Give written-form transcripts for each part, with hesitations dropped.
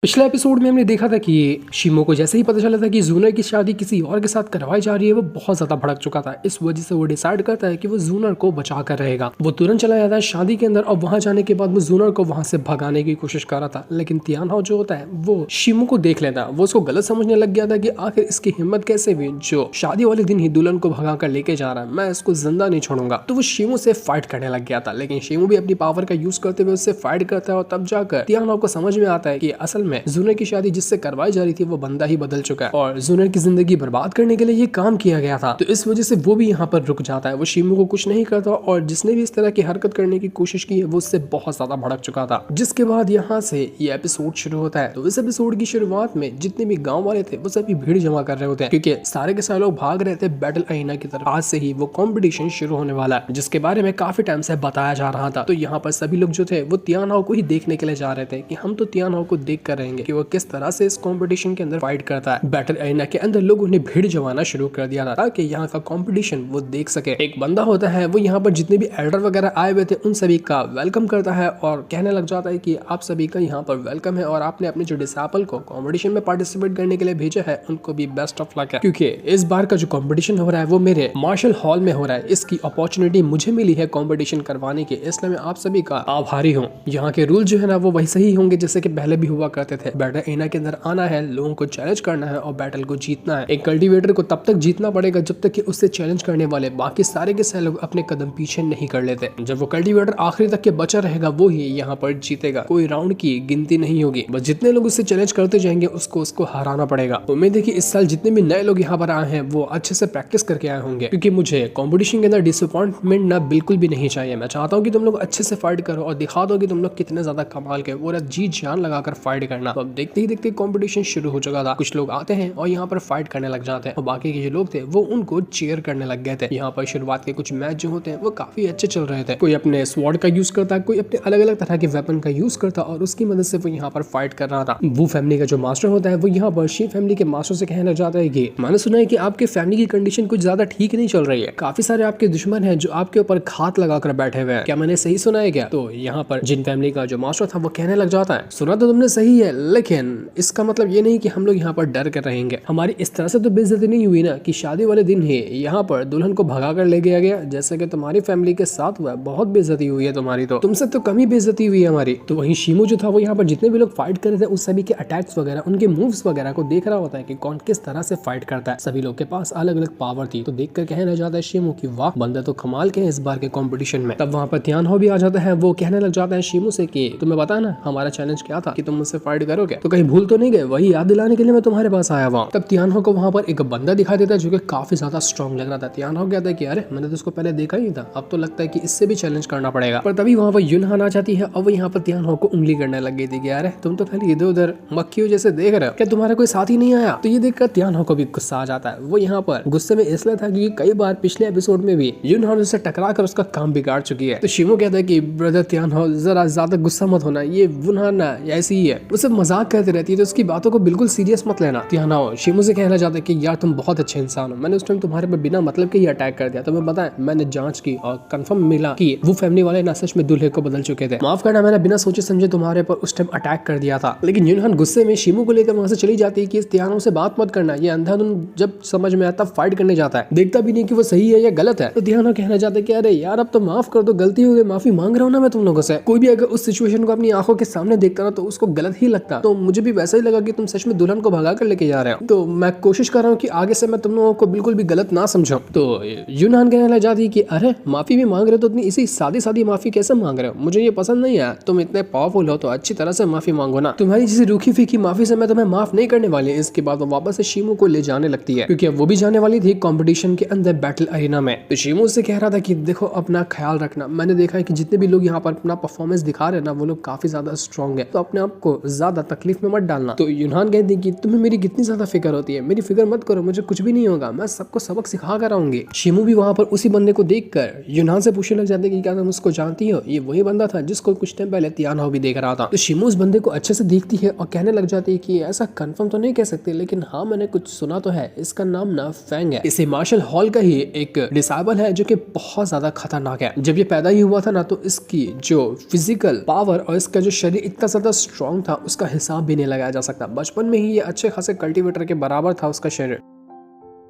पिछले एपिसोड में हमने देखा था कि शिमो को जैसे ही पता चला था कि जूनर की शादी किसी और के साथ करवाई जा रही है वो बहुत ज्यादा भड़क चुका था। इस वजह से वो डिसाइड करता है कि वो जूनर को बचा कर रहेगा। वो तुरंत चला जाता है शादी के अंदर और वहां जाने के बाद वो जूनर को वहां से भगाने की कोशिश कर रहा था। लेकिन तियानहाओ जो होता है वो शिमो को देख लेता है। वो उसको गलत समझने लग गया था कि आखिर इसकी हिम्मत कैसे हुई जो शादी वाले दिन ही दुल्हन को भगा कर लेके जा रहा है, मैं इसको जिंदा नहीं छोड़ूंगा। तो वो शिमो से फाइट करने लग गया था। लेकिन शिमो भी अपनी पावर का यूज करते हुए उससे फाइट करता है और तब जाकर तियानहाओ को समझ में आता है कि असल में जूनर की शादी जिससे करवाई जा रही थी वो बंदा ही बदल चुका है और जूनर की जिंदगी बर्बाद करने के लिए ये काम किया गया था। तो इस वजह से वो भी यहाँ पर रुक जाता है। वो शिमो को कुछ नहीं करता और जिसने भी इस तरह की हरकत करने की कोशिश की है वो उससे बहुत ज्यादा भड़क चुका था। जिसके बाद यहाँ से ये एपिसोड शुरू होता है। तो इस एपिसोड की शुरुआत में जितने भी गाँव वाले थे वो सभी भीड़ जमा कर रहे होते हैं क्योंकि सारे के सारे लोग भाग रहे थे बैटल अरीना की तरफ। आज से ही वो कॉम्पिटिशन शुरू होने वाला है जिसके बारे में काफी टाइम से बताया जा रहा था। तो यहाँ पर सभी लोग जो थे वो तियानहाओ को ही देखने के लिए जा रहे थे कि हम तो तियानहाओ को देख कर रहेंगे कि वो किस तरह से इस कंपटीशन के अंदर फाइट करता है। बैटल अरीना के अंदर लोगों ने भीड़ जमाना शुरू कर दिया था ताकि यहाँ का कंपटीशन वो देख सके। एक बंदा होता है वो यहाँ पर जितने भी एल्डर वगैरह आए हुए थे उन सभी का वेलकम करता है और कहने लग जाता है कि आप सभी का यहाँ पर वेलकम है और आपने अपने जो डिसाइपल को कंपटीशन में पार्टिसिपेट करने के लिए भेजा है उनको भी बेस्ट ऑफ लक है क्योंकि इस बार का जो कंपटीशन हो रहा है वो मेरे मार्शल हॉल में हो रहा है। इसकी अपॉर्चुनिटी मुझे मिली है कंपटीशन करवाने की, इसलिए मैं आप सभी का आभारी हूँ। यहाँ के रूल जो है ना वो वैसे ही होंगे जैसे कि पहले भी हुआ करते थे। बैटल अरीना के अंदर आना है, लोगों को चैलेंज करना है और बैटल को जीतना है। एक कल्टीवेटर को तब तक जीतना पड़ेगा जब तक कि उससे चैलेंज करने वाले बाकी सारे के सारे लोग अपने कदम पीछे नहीं कर लेते। जब वो कल्टीवेटर आखिरी तक के बचा रहेगा वो ही यहाँ पर जीतेगा। कोई राउंड की गिनती नहीं होगी, बस जितने लोग उससे चैलेंज करते जाएंगे उसको हराना पड़ेगा। उम्मीद है कि इस साल जितने भी नए लोग यहाँ पर आए हैं वो अच्छे से प्रैक्टिस करके आए होंगे क्योंकि मुझे कॉम्पिटिशन के अंदर डिसअपॉइंटमेंट ना बिल्कुल भी नहीं चाहिए। मैं चाहता हूँ कि तुम लोग अच्छे से फाइट करो और दिखा दो कि तुम लोग कितने ज्यादा कमाल के और जी जान लगाकर फाइट करना। तो अब देखते ही देखते कॉम्पिटिशन शुरू हो चुका था। कुछ लोग आते हैं और यहाँ पर फाइट करने लग जाते हैं और बाकी के जो लोग थे वो उनको चीयर करने लग गए थे। यहाँ पर शुरुआत के कुछ मैच जो होते हैं वो काफी अच्छे चल रहे थे। कोई अपने स्वॉर्ड का यूज करता, कोई अपने अलग अलग तरह के वेपन का यूज करता और उसकी मदद से वो यहाँ पर फाइट कर रहा था। वो फैमिली का जो मास्टर होता है वो यहाँ पर शी फैमिली के मास्टर से कहने लग जाता है कि मैंने सुना है कि आपके फैमिली की कंडीशन कुछ ज्यादा ठीक नहीं चल रही है, काफी सारे आपके दुश्मन हैं जो आपके ऊपर घात लगाकर बैठे हुए हैं, क्या मैंने सही सुना है क्या? तो यहाँ पर जिन फैमिली का जो मास्टर था वो कहने लग जाता है सुना तो तुमने सही है, लेकिन इसका मतलब ये नहीं कि हम लोग यहाँ पर डर कर रहेंगे। हमारी इस तरह से तो बेइज्जती नहीं हुई ना कि शादी वाले दिन ही यहाँ पर दुल्हन को भगा कर ले गया गया, जैसे कि तुम्हारी फैमिली के साथ हुआ। बहुत बेइज्जती हुई है तुम्हारी, तो तुमसे तो कम ही बेइज्जती हुई है हमारी। तो वहीं शिमो जो था वो यहाँ पर जितने भी लोग फाइट कर रहे थे उस सभी के अटैक्स वगैरह, उनके मूव्स वगैरह को देख रहा होता है कि कौन किस तरह से फाइट करता है। सभी लोग के पास अलग अलग पावर थी, तो देख कर कहने लग जाता है शिमो की वाह बंदा तो कमाल के हैं इस बार के कॉम्पिटिशन में। तब वहाँ पर तियानहाओ भी आ जाता है। वो कहने लग जाता है शिमो से कि तुम्हें पता है ना हमारा चैलेंज क्या था कि तुम मुझसे फाइट करोगे, तो कहीं भूल तो नहीं गए? वही याद दिलाने के लिए मैं तुम्हारे पास आया हुआ। तब तियानहाओ को वहाँ पर एक बंदा दिखाई देता है जो कि काफी ज्यादा स्ट्रॉन्ग लग रहा था। तियानहाओ कहता है कि अरे मैंने तो उसको पहले देखा ही था, अब तो लगता है कि इससे भी चैलेंज करना पड़ेगा। पर तभी वहाँ पर यूनहान आ जाती है और वो यहाँ पर तियानहाओ को उंगली करने लग गई थी कि अरे तुम तो खाली इधर उधर मक्खियों जैसे देख रहे हो, क्या तुम्हारा कोई साथी नहीं आया? तो ये देखकर तियानहाओ को भी गुस्सा आ जाता है। वो यहाँ पर गुस्से में इसलिए था क्योंकि कई बार पिछले एपिसोड में भी यूनहान उससे टकरा कर उसका काम बिगाड़ चुकी है। तो शिमो कहता है कि ब्रदर तियानहाओ जरा ज्यादा गुस्सा मत होना, ये वुनहान ना ऐसी ही है, वो सब मजाक करती रहती है तो उसकी बातों को बिल्कुल सीरियस मत लेना। तियानहाओ शिमो से कहना चाहता है कि यार तुम बहुत अच्छे इंसान हो, मैंने उस टाइम तुम्हारे पर बिना मतलब के ही अटैक कर दिया। तुम्हें पता है मैंने जांच की और कंफर्म मिला कि वो फैमिली वाले ना सच में दूल्हे को बदल चुके थे। माफ करना मैंने बिना सोचे समझे तुम्हारे पर उस टाइम अटैक कर दिया था। लेकिन यूनहान गुस्से में शिमो को लेकर वहां से चली जाती है कि इस तियानहाओ से बात मत करना, ये अंधाधुन जब समझ में आता फाइट करने जाता है, देखता भी नहीं कि वो सही है या गलत है। तो तियानहाओ कहना चाहता है कि अरे यार अब तो माफ कर दो, गलती हो गई, माफी मांग रहा हूँ ना मैं तुम लोगों से। कोई भी अगर उस सिचुएशन को अपनी आंखों के सामने देखता ना तो उसको गलत ही लगता, तो मुझे भी वैसा ही लगा कि तुम सच में दुल्हन को भगा कर लेके जा रहे हो। तो मैं कोशिश कर रहा हूँ कि आगे से मैं तुम लोगों को बिल्कुल भी गलत ना समझो। तो यूनहान कहने लग जाती है कि अरे माफी भी मांग रहे हो तो इतनी इसी सादी सादी माफी कैसे मांग रहे हो, मुझे ये पसंद नहीं है। तुम इतने पावरफुल हो तो अच्छी तरह से माफी मांगो ना, तुम्हारी जैसी रूखी फीकी माफी से मैं तुम्हें माफ नहीं करने वाली। इसके बाद वो वापस से शिमो को ले जाने लगती है क्योंकि वो भी जाने वाली थी कंपटीशन के अंदर बैटल अरीना में। तो शिमो से कह रहा था कि देखो अपना ख्याल रखना, मैंने देखा है कि जितने भी लोग यहाँ पर अपना परफॉर्मेंस दिखा रहे हैं ना वो लोग काफी ज्यादा स्ट्रॉन्ग है, तो अपने आप को ज्यादा तकलीफ में मत डालना। तो यूनहान कहती है कि तुम्हें मेरी कितनी ज्यादा फिक्र होती है, मेरी फिक्र मत करो, मुझे कुछ भी नहीं होगा, मैं सबको सबक सिखा कर आऊंगी। शिमो भी वहाँ पर उसी बंदे को देखकर यूनहान से पूछने लग जाते हैं कि क्या तुम उसको जानती हो, ये वही बंदा था जिसको कुछ टाइम पहले तियानहाओ भी देख रहा था। तो शिमो उस बंदे को अच्छे से देखती है और कहने लग जाती है कि ऐसा कंफर्म तो नहीं कह सकते, लेकिन हाँ मैंने कुछ सुना तो है, इसका नाम ना फैंग है। इसे मार्शल हॉल का ही एक डिसाइबल है जो कि बहुत ज्यादा खतरनाक है। जब ये पैदा ही हुआ था ना तो इसकी जो फिजिकल पावर और इसका जो शरीर इतना ज्यादा स्ट्रॉन्ग था उसका हिसाब भी नहीं लगाया जा सकता। बचपन में ही ये अच्छे खासे कल्टीवेटर के बराबर था उसका शरीर,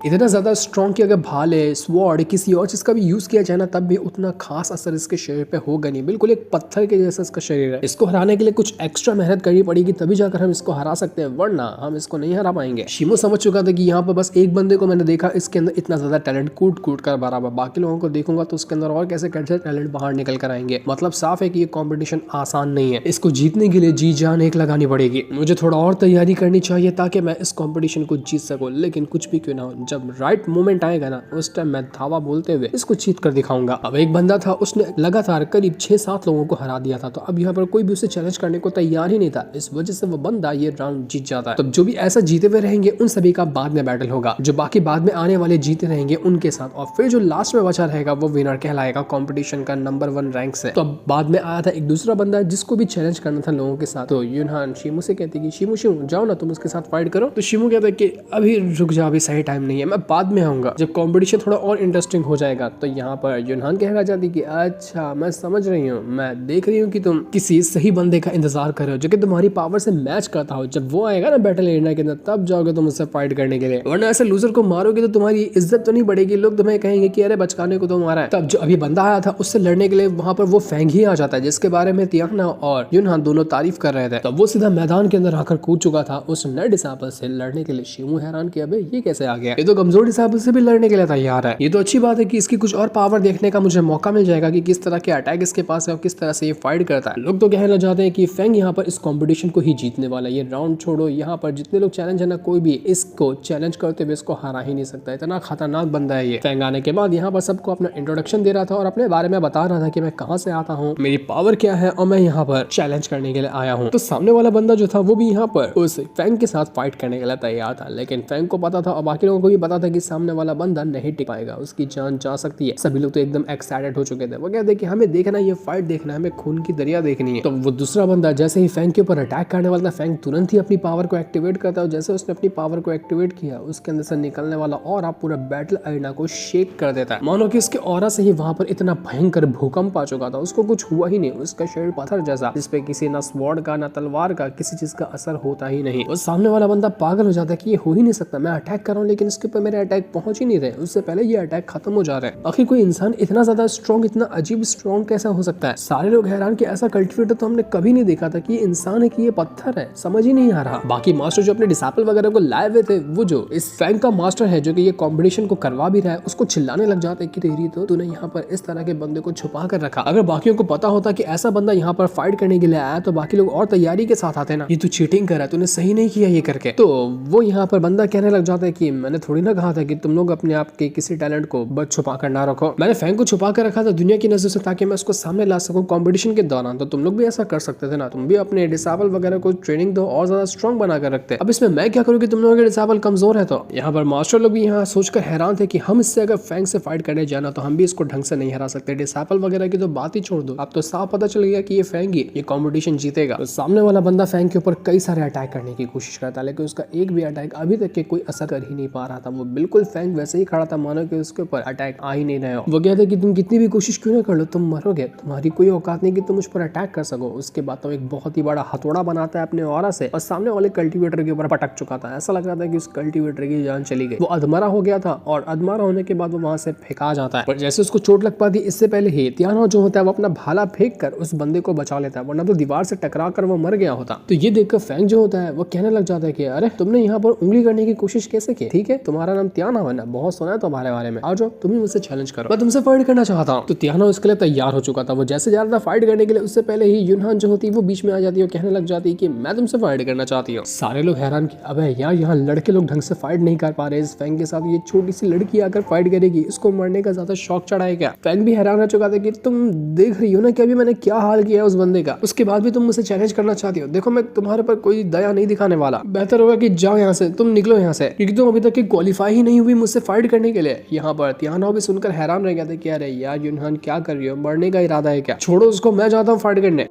इतना ज्यादा स्ट्रॉन्ग कि अगर भाले, स्वॉर्ड, किसी और चीज का भी यूज किया जाए ना तब भी उतना खास असर इसके शरीर पे होगा नहीं। बिल्कुल एक पत्थर के जैसा इसका शरीर है। इसको हराने के लिए कुछ एक्स्ट्रा मेहनत करनी पड़ेगी तभी जाकर हम इसको हरा सकते हैं, वरना हम इसको नहीं हरा पाएंगे। शिमो समझ चुका था कि यहाँ पर बस एक बंदे को मैंने देखा, इसके अंदर इतना ज्यादा टैलेंट कूट कूट कर भरा हुआ, बाकी लोगों को देखूंगा तो उसके अंदर और कैसे कैसे टैलेंट बाहर निकल कर आएंगे। मतलब साफ है कि ये कॉम्पिटिशन आसान नहीं है। इसको जीतने के लिए जी जान एक लगानी पड़ेगी। मुझे थोड़ा और तैयारी करनी चाहिए ताकि मैं इस कॉम्पिटिशन को जीत सकूं, लेकिन कुछ भी क्यों ना हो, जब राइट मोमेंट आएगा ना उस टाइम मैं धावा बोलते हुए इसको जीत कर दिखाऊंगा। अब एक बंदा था, उसने लगातार करीब 6-7 लोगों को हरा दिया था, तो अब यहाँ पर कोई भी उसे चैलेंज करने को तैयार ही नहीं था। इस वजह से वो बंदा ये राउंड जीत जाता है। तो जो भी ऐसा जीते हुए रहेंगे उन सभी का बाद में बैटल होगा, जो बाकी बाद में आने वाले जीते रहेंगे उनके साथ, और फिर जो लास्ट में बचा रहेगा वो विनर कहलाएगा कॉम्पिटिशन का नंबर 1 रैंक से। तो अब बाद में आया था एक दूसरा बंदा जिसको भी चैलेंज करना था लोगों के साथ। तो यूनहान शिमू से कहती कि शिमू जाओ ना तुम उसके साथ फाइट करो। तो शिमू कहता है कि अभी रुक जा, अभी सही टाइम नहीं है, मैं बाद में आऊंगा जब कॉम्पिटिशन थोड़ा और इंटरेस्टिंग हो जाएगा। तो यहाँ पर यूनहान कहना चाहती कि अच्छा मैं समझ रही हूँ, मैं देख रही हूँ कि तुम किसी सही बंदे का इंतजार कर रहे हो जो कि तुम्हारी पावर से मैच करता हो। जब वो आएगा ना बैटल एरिया के अंदर तब जाओगे तुम उससे फाइट करने के लिए, वरना ऐसे लूजर को मारोगे तो तुम्हारी इज्जत तो नहीं बढ़ेगी, लोग तुम्हें कहेंगे कि अरे बचकाने को तो मारा है। तब जो अभी बंदा आया था उससे लड़ने के लिए वहां पर वो फेंग ही आ जाता है, जिसके बारे में तियाना और यूनहान दोनों तारीफ कर रहे थे। तब वो सीधा मैदान के अंदर आकर कूद चुका था उस नए डिसाइपल से लड़ने के लिए। शिमू हैरान कि अबे ये कैसे आ गया, ये तो कमजोर डिसाइपल से भी लड़ने के लिए तैयार है। ये तो अच्छी बात है कि इसकी कुछ और पावर देखने का मुझे मौका मिल जाएगा कि किस तरह के अटैक इसके पास है और किस तरह से ये फाइट करता है। लोग तो कहना चाहते हैं कि फेंग यहाँ पर इस कंपटीशन को ही जीतने वाला है। ये राउंड छोड़ो, यहाँ पर जितने लोग चैलेंज है ना, कोई भी इसको चैलेंज करते हुए इसको हरा ही नहीं सकता। इतना खतरनाक बंदा है ये। फेंग आने के बाद यहाँ पर सबको अपना इंट्रोडक्शन दे रहा था और अपने बारे में बता रहा था कि मैं कहाँ से आता हूँ, मेरी पावर क्या है और मैं यहाँ पर चैलेंज करने के लिए आया हूँ। तो सामने वाला बंदा जो था वो भी यहाँ पर उस फेंग के साथ फाइट करने के लिए तैयार था, लेकिन फेंग को पता था और बाकी लोगों को भी पता था कि सामने वाला बंदा नहीं टिक पाएगा, उसकी जान जा सकती है। सभी लोग तो एकदम एक्साइटेड हो चुके थे। वो कहते कि हमें देखना है, ये फाइट देखना है, हमें खून की दरिया देखनी है। तो वो दूसरा बंदा जैसे ही फेंग के ऊपर अटैक करने वाला था, फेंग तुरंत ही अपनी पावर को एक्टिवेट करता है। जैसे उसने अपनी पावर को एक्टिवेट किया, उसके अंदर से निकलने वाला और आप पूरा बैटल एरिना को शेक कर देता है। मानो कि उसके ऑरा से ही वहां पर इतना भयंकर भूकंप आ चुका था, उसको कुछ हुआ ही नहीं। उसका शरीर पत्थर जैसा, जिसपे किसी ना स्वॉर्ड का ना तलवार का किसी चीज का असर होता ही नहीं। उस सामने वाला बंदा पागल हो जाता है कि ये हो ही नहीं सकता, मैं अटैक कर रहा हूँ लेकिन इसके ऊपर मेरे अटैक पहुंच ही नहीं रहे, उससे पहले ये अटैक खत्म हो जा रहे हैं। आखिर कोई इंसान इतना ज्यादा स्ट्रॉन्ग, इतना अजीब स्ट्रॉन्ग कैसा हो सकता है। सारे लोग हैरान कि ऐसा कल्टिवेटर तो हमने कभी नहीं देखा था, कि ये इंसान है कि ये पत्थर है, समझ ही नहीं आ रहा। बाकी मास्टर जो अपने डिसाइपल वगैरह को लाए हुए थे, वो जो इस फेंग का मास्टर है जो कि ये कॉम्पिटिशन को करवा भी रहा है, उसको चिल्लाने लग जाते हैं कि तेरी तो तूने यहाँ पर इस तरह के बंदे को छुपा कर रखा। अगर बाकियों को पता होता कि ऐसा बंदा यहाँ पर फाइट करने के लिए आया तो बाकी लोग और तैयारी के साथ आते ना, ये तू चीटिंग कर रहा है, तूने सही नहीं किया ये करके। तो वो यहाँ पर बंदा कहने लग जाता है कि मैंने थोड़ी ना कहा था कि तुम लोग अपने आप के किसी टैलेंट को बच छुपा कर ना रखो, मैंने फेंग को छुपा कर रखा था दुनिया की नजर से ताकि मैं उसको सामने ला सकूं कंपटीशन के दौरान। तो तुम लोग भी ऐसा कर सकते थे ना, तुम भी अपने डिसाइबल वगैरह को ट्रेनिंग दो और ज्यादा स्ट्रॉन्ग बना कर रखते। अब इसमें मैं क्या करूँ कि तुम लोगों के डिसाइबल कमजोर है। तो यहाँ पर मास्टर लोग भी यहाँ सोचकर हैरान थे कि हम इससे अगर फेंग से फाइट करने जाना तो हम भी इसको ढंग से नहीं हरा सकते। डिसाइबल वगैरह की तो बात ही छोड़ दो, अब तो साफ पता चल गया कि ये फेंग ही ये कंपटीशन जीतेगा। तो सामने वाला बंदा फेंग के ऊपर कई सारे अटैक करने की कोशिश करता है, लेकिन उसका एक भी अटैक अभी तक के कोई असर कर ही नहीं पा रहा था। वो बिल्कुल फेंग वैसे ही खड़ा था मानो कि उसके ऊपर अटैक आ ही नहीं रहे हो। वो कहते कि तुम कितनी भी कोशिश क्यों ना कर लो, तुम मरोगे, तुम्हारी कोई औकात नहीं कि तुम मुझ पर अटैक कर सको। उसके बाद तो एक बहुत ही बड़ा हथौड़ा बनाता है अपने ऑरा से और सामने वाले कल्टीवेटर के ऊपर पटक चुका था। ऐसा लग रहा था कि उस कल्टीवेटर की जान चली गई, वो अधमरा हो गया था और अधमरा होने के बाद वो वहां से फेंका जाता है। पर जैसे उसको चोट लग पाती इससे पहले ही तियाना जो होता है वो अपना भाला फेंक कर उस बंदे को बचा लेता है, वरना तो दीवार से टकरा कर वो मर गया होता। तो ये देखकर फेंग जो होता है वो कहने लग जाता है कि अरे तुमने यहाँ पर उंगली करने की कोशिश कैसे की, ठीक है तुम्हारा नाम तियाना है ना, बहुत सुना है तुम्हारे बारे में, आ जाओ तुम ही मुझसे चैलेंज करो, मैं तुमसे फाइट करना चाहता हूँ। तो तियाना उसके लिए तैयार हो चुका था। वो जैसे जा रहा था फाइट करने के लिए, उससे पहले ही यूनहान जो होती है वो बीच में आ जाती है और कहने लग जाती है कि मैं तुमसे फाइट करना चाहती हूँ। सारे लोग हैरान कि अबे यार यहाँ लड़के लोग ढंग से फाइट नहीं कर पा रहे, इस फेंग के साथ ये छोटी सी लड़की आकर फाइट करेगी, इसको मरने का ज्यादा शौक चढ़ा है क्या। फेंग भी हैरान हो चुका था कि तुम देख रही हो ना कि अभी मैंने क्या हाल किया है उस बंदे का, उसके बाद भी तुम मुझसे चैलेंज करना चाहती हो। देखो मैं तुम्हारे पर कोई दया नहीं दिखाने वाला, बेहतर होगा कि जाओ यहाँ से, तुम निकलो यहाँ से, क्योंकि तुम अभी तक की क्वालिफाई ही नहीं हुई मुझसे फाइट करने के लिए। यहाँ पर तियाना भी सुनकर हैरान रह गया था कि अरे यार यूनहान क्या कर रही हो, मरने का इरादा है क्या, छोड़ो उसको, मैं जाता हूँ फाइट करने।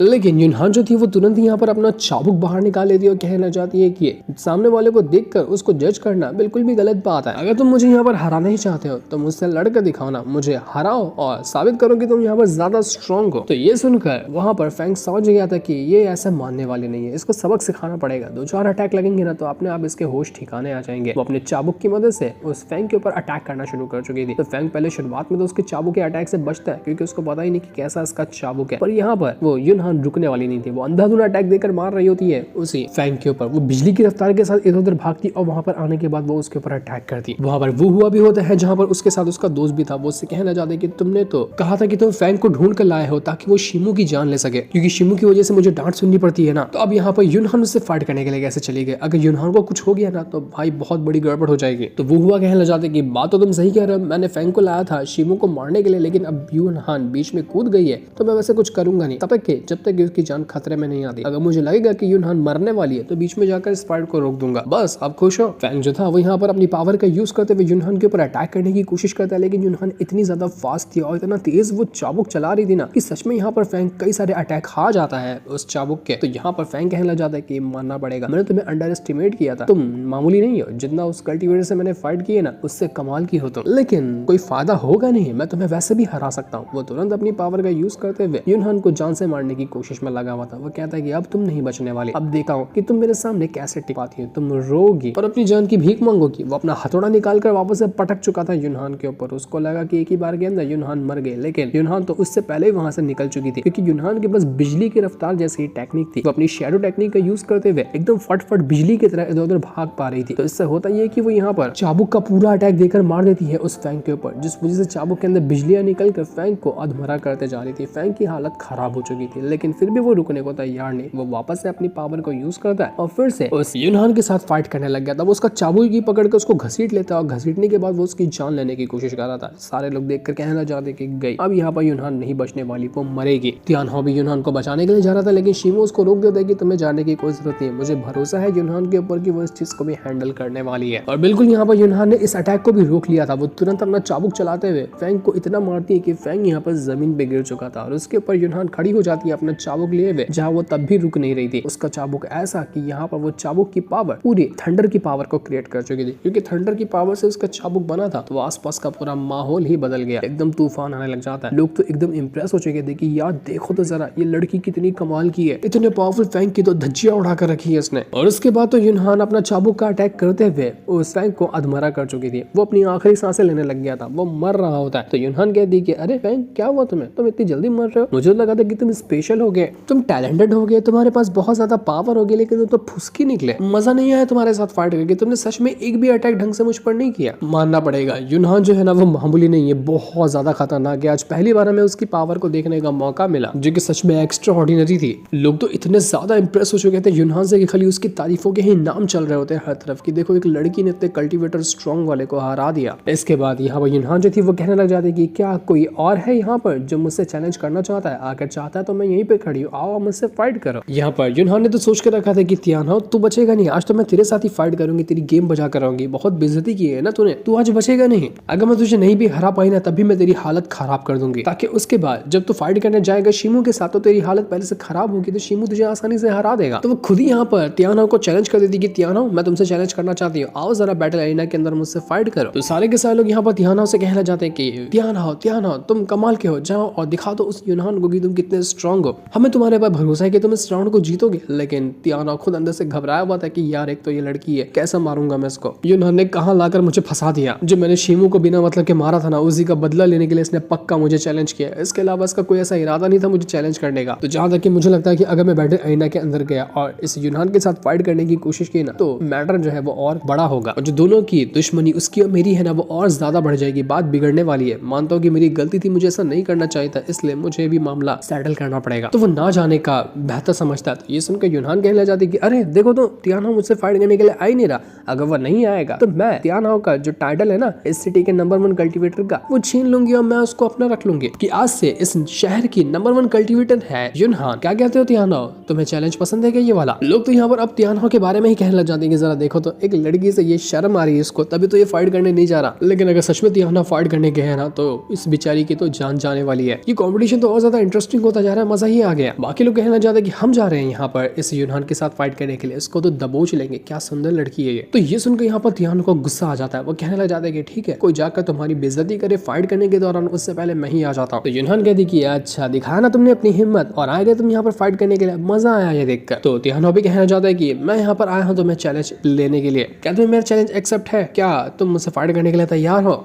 लेकिन युनहान जो थी वो तुरंत यहाँ पर अपना चाबुक बाहर निकाल लेती है और कहना चाहती है कि सामने वाले को देखकर उसको जज करना बिल्कुल भी गलत बात है। अगर तुम मुझे यहाँ पर हराना ही चाहते हो तो मुझसे लड़कर दिखाओ ना, मुझे हराओ और साबित करो कि तुम यहाँ पर ज्यादा स्ट्रॉन्ग हो। तो ये सुनकर वहाँ पर फैंग समझ गया था कि ये ऐसा मानने वाले नहीं है, इसको सबक सिखाना पड़ेगा। 2-4 अटैक लगेंगे ना तो अपने आप इसके होश ठिकाने आ जाएंगे। वो अपने चाबुक की मदद से उस फैंग के ऊपर अटैक करना शुरू कर चुकी थी। तो फैंग पहले शुरुआत में तो उसके चाबुक के अटैक से बचता है क्योंकि उसको पता ही नहीं कि कैसा इसका चाबुक है, पर यहाँ पर वो युनहान रुकने वाली नहीं थी। वो अंधाधुंध अटैक देकर मार रही होती है उसी फैंग के ऊपर। वो बिजली की रफ्तार के साथ इधर उधर भागती और वहां पर आने के बाद वो उसके ऊपर अटैक करती। वहां पर वो हुआ भी होता है जहां पर उसके साथ उसका दोस्त भी था। वो उससे कहना चाहते कि तुमने तो कहा था कि तुम फैंग को ढूंढ कर लाए हो ताकि वो शिमू की जान ले सके, क्योंकि शिमू की वजह से मुझे डांट सुननी पड़ती है ना। तो अब यहाँ पर युनहान उससे फाइट करने के लिए कैसे चली गई? अगर युनहान को कुछ हो गया ना तो भाई बहुत बड़ी गड़बड़ हो जाएगी। तो वो हुआ कहना चाहते कि बात तो तुम सही कह रहे हो, मैंने फैंग को लाया था शिमू को मारने के लिए, लेकिन अब युनहान बीच में कूद गई है तो मैं वैसे कुछ करूंगा नहीं तब तक कि जब तक उसकी जान खतरे में नहीं आती। अगर मुझे लगेगा कि युनहान मरने वाली है तो बीच में जाकर इस फाइट को रोक दूंगा। बस अब खुश हो? फैंग जो था वो यहाँ पर अपनी पावर का यूज करते हुए युनहान के ऊपर अटैक करने की कोशिश करता है, लेकिन युनहान इतनी ज्यादा फास्ट थी और इतना तेज वो चाबुक चला रही थी ना कि सच में यहाँ पर फैंग कई सारे अटैक खा जाता है उस चाबुक के। तो यहाँ पर फैंग कहने लग जाता है कि मानना पड़ेगा, मैंने तुम्हें अंडर एस्टिमेट किया था, तुम मामूली नहीं हो, जितना उस कल्टीवेटर से मैंने फाइट की है ना उससे कमाल की हो तुम, लेकिन कोई फायदा होगा नहीं, मैं तुम्हें वैसे भी हरा सकता हूँ। वो तुरंत अपनी पावर का यूज करते हुए युनहान को जान से मारने की कोशिश में लगा हुआ था। वो कहता है कि अब तुम नहीं बचने वाले, अब देखा हूँ कि तुम मेरे सामने कैसे टिकाती हो, तुम रोगी और अपनी जान की भीख मांगोगी। वो अपना हथौड़ा निकालकर वापस से पटक चुका था युनहान के ऊपर। उसको लगा कि एक ही बार के अंदर युनहान मर गए, लेकिन युनहान तो उससे पहले ही वहां से निकल चुकी थी, क्योंकि युनहान के पास बिजली की रफ्तार जैसी टेक्निक थी। वो अपनी शैडो टेक्निक का यूज करते हुए एकदम फटफट बिजली की तरह इधर उधर भाग पा रही थी। तो इससे होता यह कि वो यहाँ पर चाबुक का पूरा अटैक देकर मार देती है उस फैंग के ऊपर, जिस वजह से चाबुक के अंदर बिजलियां निकलकर फैंग को अधमरा करते जा रही थी। फैंग की हालत खराब हो चुकी थी, लेकिन फिर भी वो रुकने को तैयार नहीं। वो वापस से अपनी पावर को यूज करता है और फिर से उस युनहान के साथ फाइट करने लग गया था। वो उसका चाबुक की पकड़ कर उसको घसीट लेता और घसीटने के बाद वो उसकी जान लेने की कोशिश कर रहा था। सारे लोग देखकर कहना चाहते कि गई, अब यहाँ पर युनहान नहीं बचने वाली, वो मरेगी। तियानहो भी युनहान को बचाने के लिए जा रहा था, लेकिन शिमो उसको रोक देता है कि तुम्हें जाने की कोई जरूरत नहीं है, मुझे भरोसा है युनहान के ऊपर कि वो इस चीज को भी हैंडल करने वाली है। और बिल्कुल यहाँ पर युनहान ने इस अटैक को भी रोक लिया था। वो तुरंत अपना चाबुक चलाते हुए फैंग को इतना मारती है कि फैंग यहाँ पर जमीन पे गिर चुका था और उसके ऊपर युनहान खड़ी हो जाती है अपना चाबुक लिए हुए, जहाँ वो तब भी रुक नहीं रही थी। उसका चाबुक ऐसा कि यहाँ पर वो चाबुक की पावर पूरी थंडर की पावर को क्रिएट कर चुकी थी, क्योंकि थंडर की पावर से उसका चाबुक बना था। तो आसपास का पूरा माहौल ही बदल गया, एकदम तूफान आने लग जाता है। लोग तो एकदम इंप्रेस हो चुके थे कि यार देखो तो जरा ये लड़की कितनी कमाल की है, इतने पावरफुल फैंग की तो धज्जियां उड़ाकर रखी है इसने। और उसके बाद तो युनहान अपना चाबुक का अटैक करते हुए उस फैंग को अधमरा कर चुकी थी। वो अपनी आखिरी सांसें लेने लग गया था, वो मर रहा होता है। तो युनहान कहती कि अरे फैंग क्या हुआ तुम्हें, तुम इतनी जल्दी मर रहे हो, मुझे लगा था कि तुम स्पेशल हो गए, तुम टैलेंटेड हो गए, तुम्हारे पास बहुत ज्यादा पावर हो गई, लेकिन तुम तो फुसकी निकले, मजा नहीं आया तुम्हारे साथ फाइट करके, तुमने सच में एक भी अटैक ढंग से मुझ पर नहीं किया। मानना पड़ेगा युनहान जो है ना वो मामूली नहीं है, बहुत ज्यादा खतरनाक है। आज पहली बार हमें उसकी पावर को देखने का मौका मिला जो कि सच में एक्स्ट्रा ऑर्डिनरी थी। लोग तो इतने ज्यादा इंप्रेस हो चुके थे युनहान से कि खाली उसकी तारीफों के ही नाम चल रहे होते हैं हर तरफ की, देखो एक लड़की ने इतने कल्टीवेटर स्ट्रॉन्ग वाले को हरा दिया। इसके बाद यहाँ पर युनहान जो थी वो कहने लग जाती कि क्या कोई और है यहाँ पर जो मुझसे चैलेंज करना चाहता है, अगर चाहता है तो मैं यहीं पे खड़ी हूँ, आओ मुझसे फाइट करो। यहाँ पर युनहान ने तो सोच कर रखा था कि तियानहो तू बचेगा नहीं, आज तो मैं तेरे साथ ही फाइट करूंगी, तेरी गेम बजा कराऊंगी, बहुत बेइज्जती की है ना तूने, तू आज बचेगा नहीं, अगर मैं तुझे नहीं भी हरा पाई ना तभी मैं तेरी हालत खराब कर दूंगी, ताकि उसके बाद जब तू फाइट करने जाएगा शिमू के साथ तो तेरी हालत पहले से खराब होगी, तो शिमू तुझे आसानी से हरा देगा। तो वो खुद ही यहाँ पर तियानहो को चैलेंज कर देती कि तियानहो मैं तुमसे चैलेंज करना चाहती हूँ, आओ जरा बैटल एरिना के अंदर मुझसे फाइट करो। तो सारे के सारे लोग यहाँ पर तियानहो से कहना चाहते हैं कि तियानहो तुम कमाल के हो, जाओ और दिखा दो उस युनहान को कि तुम कितने स्ट्रांग हो, हमें तुम्हारे पर भरोसा है कि तुम इस राउंड को जीतोगे। लेकिन तियानहो खुद अंदर से घबराया हुआ था कि यार एक तो ये लड़की है, कैसे मारूंगा मैं इसको, युनहान ने कहां लाकर मुझे फंसा दिया, जो मैंने शिमू को बिना मतलब के मारा था ना उसी का बदला लेने के लिए इसने पक्का मुझे चैलेंज किया, इसके अलावा इसका कोई ऐसा इरादा नहीं था मुझे चैलेंज करने का। तो जहां तक कि मुझे लगता है कि अगर मैं बैटल एरिना के अंदर गया और इस युनहान के साथ फाइट करने की कोशिश की ना तो मैटर जो है वो और बड़ा होगा, और जो दोनों की दुश्मनी उसकी और मेरी है ना वो और ज्यादा बढ़ जाएगी, बात बिगड़ने वाली है। मानता हूँ कि मेरी गलती थी, मुझे ऐसा नहीं करना चाहिए था, इसलिए मुझे भी मामला सेटल करना पड़ेगा। तो वो ना जाने का बेहतर समझता था। ये सुनकर युनहान कहने जाती कि अरे देखो तो तियानहो मुझसे फाइट करने के लिए आ ही नहीं रहा, अगर वो नहीं आएगा तो मैं तियानहो का जो टाइटल है ना इस सिटी के नंबर 1 कल्टीवेटर का वो छीन लूंगी और मैं उसको अपना रख लूंगी, कि आज से इस शहर की नंबर 1 कल्टीवेटर है युनहान। क्या कहते हो तियानहो, तुम्हें चैलेंज पसंद है क्या ये वाला? लोग तो यहाँ पर अब तियानहो के बारे में ही कहने लग जाते हैं कि जरा देखो तो एक लड़की से ये शर्म आ रही है इसको, तभी तो ये फाइट करने नहीं जा रहा, लेकिन अगर सच में तियानहो फाइट करने गए ना तो इस बेचारी की तो जान जाने वाली है। ये कॉम्पिटिशन तो और ज्यादा इंटरेस्टिंग होता जा रहा है, मजा ही ही आ गया। बाकी लोग कहना चाहते हैं कि हम जा रहे हैं यहाँ पर इस यूनहान के साथ फाइट करने के लिए, इसको तो दबोच लेंगे, क्या सुंदर लड़की है ये। तो ये सुनकर यहाँ पर तियानो को गुस्सा आ जाता है। वो कहने लग जाता है कि ठीक है, कोई जाकर तुम्हारी बेइज्जती करे फाइट करने के दौरान, उससे पहले मैं ही आ जाता हूँ। तो यूनहान कहती कि अच्छा दिखाया ना तुमने अपनी हिम्मत और आ गए तुम यहाँ पर फाइट करने के लिए, मजा आया ये देखकर। तो तियानो भी कहना चाहता है कि मैं यहाँ पर आया हूँ तुम्हें चैलेंज लेने के लिए, क्या तुम्हें मेरा चैलेंज एक्सेप्ट है, क्या तुम मुझसे फाइट करने के लिए तैयार हो।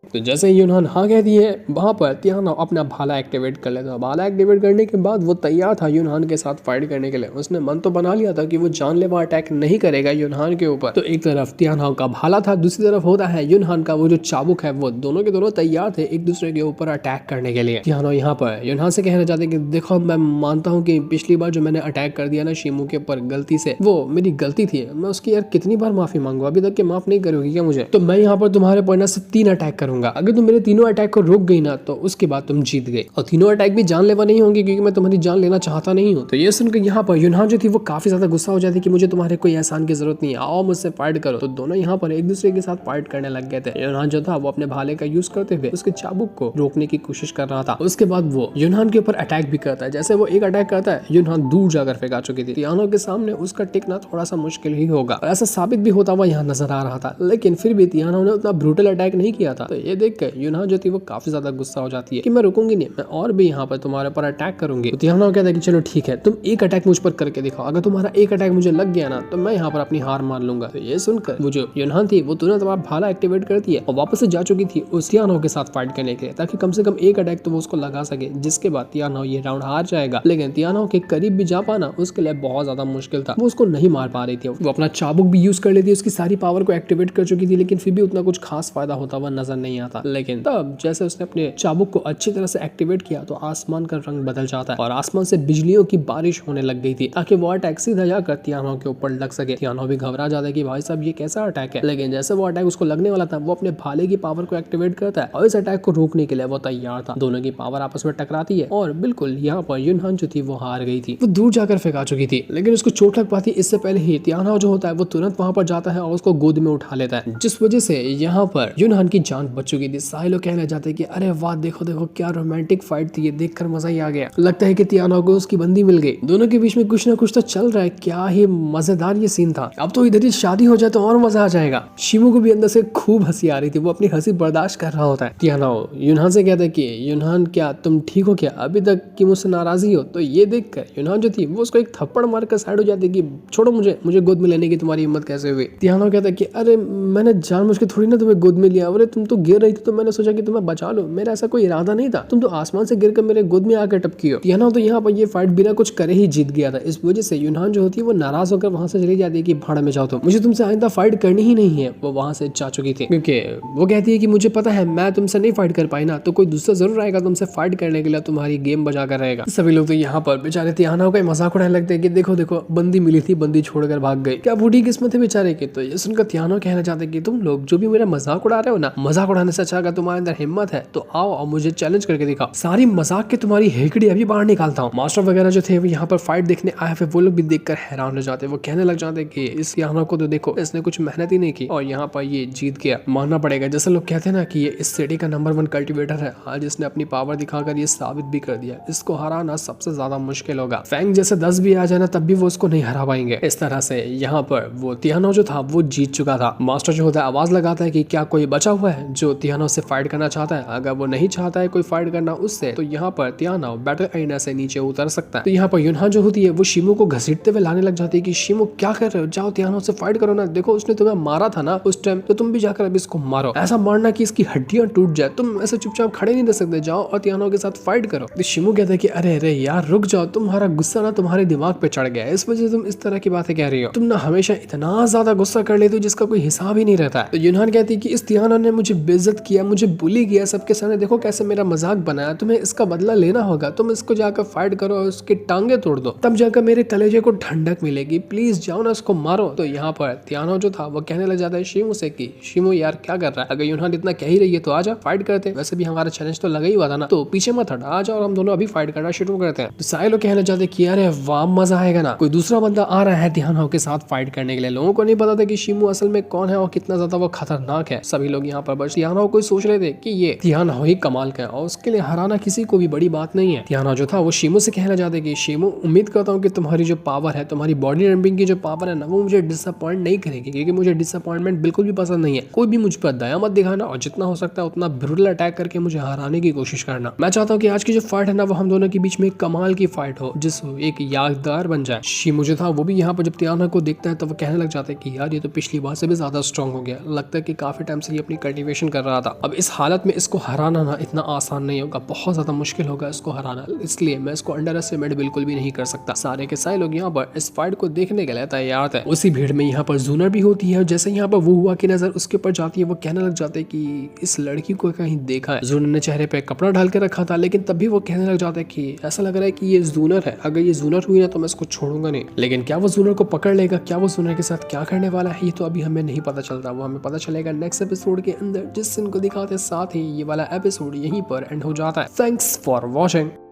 तो जैसे ही यूनहान हाँ कह दी है, वहां पर तियानो अपना भाला एक्टिवेट कर लेता है। भाला एक्टिवेट करने के बाद वो तैयार था यूनहान के साथ फाइट करने के लिए। उसने मन तो बना लिया था कि वो जानलेवा अटैक नहीं करेगा यूनहान के ऊपर। तो एक तरफ तियानो का भाला था, दूसरी तरफ होता है यूनहान का वो जो चाबुक है। वो दोनों के दोनों तैयार थे एक दूसरे के ऊपर अटैक करने के लिए। तियानो यहाँ पर यूनहान से कहना चाहते कि देखो, मैं मानता हूँ कि पिछली बार जो मैंने अटैक कर दिया ना शिमू के ऊपर गलती से, वो मेरी गलती थी। मैं उसकी यार कितनी बार माफी मांगू, अभी तक के माफ नहीं करोगी क्या मुझे। तो मैं यहाँ पर तुम्हारे पॉइंट से 3 अटैक करूंगा, अगर तुम मेरे तीनों अटैक को रोक गई ना तो उसके बाद तुम जीत गए। और तीनों अटैक भी जानलेवा नहीं होंगे क्योंकि मैं तुम्हारी जान लेना चाहता नहीं हूँ। तो ये सुनकर यहाँ पर यूनहान जो थी वो काफी ज्यादा गुस्सा हो जाती कि मुझे तुम्हारे कोई एहसान की जरूरत नहीं है, आओ मुझसे फाइट करो। तो दोनों यहाँ पर एक दूसरे के साथ फाइट करने लग गए थे। यूनहान जो था वो अपने भाले का यूज करते हुए उसके चाबुक को रोकने की कोशिश कर रहा था। उसके बाद वो यूनहान के ऊपर अटैक भी करता है। जैसे वो एक अटैक करता है, यूनहान दूर जाकर फेंका चुकी थी। तियानो के सामने उसका टिकना थोड़ा सा मुश्किल ही होगा और ऐसा साबित भी होता हुआ यहाँ नजर आ रहा था। लेकिन फिर भी तियानो ने उतना ब्रूटल अटैक नहीं किया था। तो ये देखकर यूनहान जो थी वो काफी ज्यादा गुस्सा हो जाती है कि मैं रुकूंगी नहीं, मैं और भी यहाँ पर तुम्हारे ऊपर अटैक करूंगी। तो तियानो कहता है कि चलो ठीक है, तुम एक अटैक मुझ पर करके दिखाओ, अगर तुम्हारा एक अटैक मुझे लग गया ना तो मैं यहाँ पर अपनी हार मान लूंगा। तो ये सुनकर वो जो यूनहान थी वो तुरंत अपना भाला एक्टिवेट करती है और वापस से जा चुकी थी उस तियानो के साथ फाइट करने के लिए, ताकि कम से कम एक अटैक तो वो उसको लगा सके, जिसके बाद तियानो ये राउंड हार जाएगा। लेकिन तियानो के करीब भी जा पाना उसके लिए बहुत ज्यादा मुश्किल था, वो उसको नहीं मार पा रही थी। वो अपना चाबुक भी यूज कर लेती, उसकी सारी पावर को एक्टिवेट कर चुकी थी, लेकिन फिर भी उतना कुछ खास फायदा होता हुआ नजर नहीं आता। लेकिन तब जैसे उसने अपने चाबुक को अच्छी तरह से एक्टिवेट किया तो आसमान का रंग बदल जाता है और आसमान से बिजलियों की बारिश होने लग गई थी, ताकि वो अटैक सीधा जाकर तियानो के ऊपर लग सके। तियानो भी घबरा जाता है कि भाई साहब ये कैसा अटैक है। लेकिन जैसे वो अटैक उसको लगने वाला था, वो अपने भाले की पावर को एक्टिवेट करता है और इस अटैक को रोकने के लिए वो तैयार था। दोनों की पावर आपस में टकराती है और बिल्कुल यहाँ पर यूनहान जो थी वो हार गई थी। वो दूर जाकर फेंका चुकी थी, लेकिन उसको चोट लग पाती इससे पहले ही तियानो जो होता है वो तुरंत वहां पर जाता है और उसको गोद में उठा लेता है, जिस वजह से यहाँ पर यूनहान की जान बच चुकी थी। सारे लोग कहने जाते हैं कि अरे वाह, देखो देखो क्या रोमांटिक फाइट थी, ये देखकर मजा ही आ गया। लगता है कि तियानो को उसकी बंदी मिल गई, दोनों के बीच में कुछ ना कुछ तो चल रहा है। क्या ही मजेदार ये सीन था। अब तो इधर ही शादी हो जाए तो और मजा आ जाएगा। शिमू को भी अंदर से खूब हंसी आ रही थी, वो अपनी हंसी बर्दाश्त कर रहा होता है। तियानो यूनहान से कहता है कि यूनहान क्या तुम ठीक हो क्या, अभी तक कि मुझसे नाराजी हो। तो ये देखकर यूनहान जो थी वो उसको एक थप्पड़ मारकर साइड हो जाती है कि छोड़ो मुझे गोद में लेने की तुम्हारी हिम्मत कैसे हुई। तियानो कहता है कि अरे मैंने जानबूझ के थोड़ी ना तुम्हें गोद में लिया, अरे तुम तो गिर रही थी तो मैंने सोचा कि तुम्हें बचा लो, मेरा ऐसा कोई इरादा नहीं था, तुम तो आसमान से गिरकर मेरे गोद में आकर टपकी हो। तियानो तो यहाँ पर ये फाइट बिना कुछ करे ही जीत गया था। इस वजह से यूनहान जो होती है वो नाराज होकर वहां से चली जाती है कि भाड़ में जाओ, तो मुझे तुमसे आइंदा फाइट करनी ही नहीं है। वो वहां से जा चुकी थी क्योंकि वो कहती है कि मुझे पता है मैं तुमसे नहीं फाइट कर पाई ना, तो कोई दूसरा जरूर आएगा तुमसे फाइट करने के लिए, तुम्हारी गेम बजा कर रहेगा। सभी लोग तो यहाँ पर बेचारे तियानो का मजाक उड़ाने लगते हैं कि देखो देखो बंदी मिली थी, बंदी छोड़कर भाग गई, क्या बूढ़ी किस्मत है बेचारे की। तो ये सुनकर तियानो कहना चाहते कि तुम लोग जो भी मेरा मजाक उड़ा रहे हो ना, मजाक उड़ाने से अच्छा अगर तुम्हारे अंदर हिम्मत है तो आओ और मुझे चैलेंज करके दिखाओ, सारी मजाक के तुम्हारी हेकड़ी अभी बाहर निकालता हूँ। मास्टर वगैरह जो थे वो यहाँ पर फाइट देखने आए हुए वो लोग भी देखकर हैरान हो जाते, वो कहने लग जाते कि इस तियानो को तो देखो, इसने कुछ मेहनत ही नहीं की और यहाँ पर ये जीत गया, मानना पड़ेगा। जैसे लोग कहते हैं ना कि ये इस सिटी का नंबर 1 कल्टिवेटर है, आज इसने अपनी पावर दिखाकर ये साबित भी कर दिया, इसको हराना सबसे ज्यादा मुश्किल होगा। फैंग जैसे 10 भी आ जाए ना तब भी वो उसको नहीं हरा पाएंगे। इस तरह से यहाँ पर वो तियानो जो था वो जीत चुका था। मास्टर जो होता है आवाज लगाता है कि क्या कोई बचा हुआ है जो तियानो से फाइट करना चाहता है। अगर वो नहीं चाहता है कोई फाइट करना उससे, तो यहाँ पर तियानो बैटल अरेना से नीचे उतर सकता है। तो यहाँ पर यूनहान जो होती है वो शिमू को घसीटते हुए लाने लग जाती है कि शिमू क्या कर रहे हो, जाओ तियानो से फाइट करो ना, देखो उसने तुम्हें मारा था ना उस टाइम, तो तुम भी जाकर अब इसको मारो, ऐसा मारना कि इसकी हड्डियां टूट जाए, तुम ऐसे चुपचाप खड़े नहीं रह सकते, जाओ और तियानो के साथ फाइट करो। तो शिमू कहता है कि अरे अरे यार रुक जाओ, तुम्हारा गुस्सा ना तुम्हारे दिमाग पे चढ़ गया है, इस वजह से तुम इस तरह की बातें कह रही हो, तुम ना हमेशा इतना ज्यादा गुस्सा कर लेते हो जिसका कोई हिसाब ही नहीं रहता है। तो यूनहान कहती है कि इस तियानो ने मुझे बेइज्जत किया, मुझे बुली किया सबके सामने, देखो कैसे मेरा मजाक बनाया, तुम्हें इसका बदला लेना होगा, तुम इसको जाकर फाइट करो और उसकी टांगे तोड़ दो, तब जाकर मेरे कलेजे को ठंडक मिलेगी, प्लीज जाओ ना उसको मारो। तो यहाँ पर तियानो जो था वो कहने लग जाता है शिमू से कि शिमू यार क्या कर रहा है, अगर यूनहान इतना कह ही रही है तो आजा फाइट करते, वैसे भी हमारा चैलेंज तो लगा ही हुआ था ना, तो पीछे मत हट, आ जाओ और हम दोनों अभी फाइट करना शुरू करते हैं। तो सारे लोग कहने जाते कि अरे वाह मजा आएगा ना, कोई दूसरा बंदा आ रहा है तियानो के साथ फाइट करने के लिए। लोगों को नहीं पता था कि शिमू असल में कौन है और कितना ज्यादा वो खतरनाक है। सभी लोग यहाँ पर बस तियाना को सोच रहे थे कि ये तियाना ही कमाल का है और उसके लिए हराना किसी को भी बड़ी बात नहीं है। तियाना जो था वो शीमो से कहना चाहते कि शीमो, उम्मीद करता हूँ कि तुम्हारी जो पावर है, तुम्हारी बॉडी रैम्पिंग की जो पावर है ना, वो मुझे डिसअपॉइंट नहीं करेगी, क्योंकि मुझे डिसअपॉइंटमेंट बिल्कुल भी पसंद नहीं है। कोई भी मुझ पर दया मत दिखाना और जितना हो सकता है उतना ब्रूटल अटैक करके मुझे हराने की कोशिश करना। मैं चाहता हूँ कि आज की जो फाइट है ना, वो हम दोनों के बीच में एक कमाल की फाइट हो, जिसको एक यादगार बन जाए। शीमो जो था वो भी यहाँ पर जब तियाना को देखता है तो वो कहने लग जाता है कि यार ये तो पिछली बार से भी ज्यादा स्ट्रांग हो गया, लगता है कि काफी टाइम से ये अपनी कल्टीवेशन कर रहा था। अब इस हालत में इसको हराना ना इतना आसान नहीं होगा, बहुत ज्यादा मुश्किल होगा इसको हराना, इसलिए मैं इसको अंडर एस्टिमेट बिल्कुल भी नहीं कर सकता। सारे के सारे लोग यहाँ पर इस फाइट को देखने के लिए तैयार थे। उसी भीड़ में यहाँ पर जूनर भी होती है। जैसे यहाँ पर वो हुआ की नजर उसके ऊपर जाती है, वो कहने लग जाते कि इस लड़की को कहीं देखा है। जूनर ने चेहरे पे कपड़ा डाल के रखा था, लेकिन तब भी वो कहने लग जाता है कि ऐसा लग रहा है कि ये जूनर है, अगर ये जूनर हुई ना तो मैं इसको छोड़ूंगा नहीं। लेकिन क्या वो जूनर को पकड़ लेगा, क्या वो जूनर के साथ क्या करने वाला है, ये तो अभी हमें नहीं पता चलता। वो हमें पता चलेगा नेक्स्ट एपिसोड के अंदर, जिस सीन को दिखाते साथ ही ये वाला एपिसोड यहीं पर एंड हो जाता है। Thanks for watching.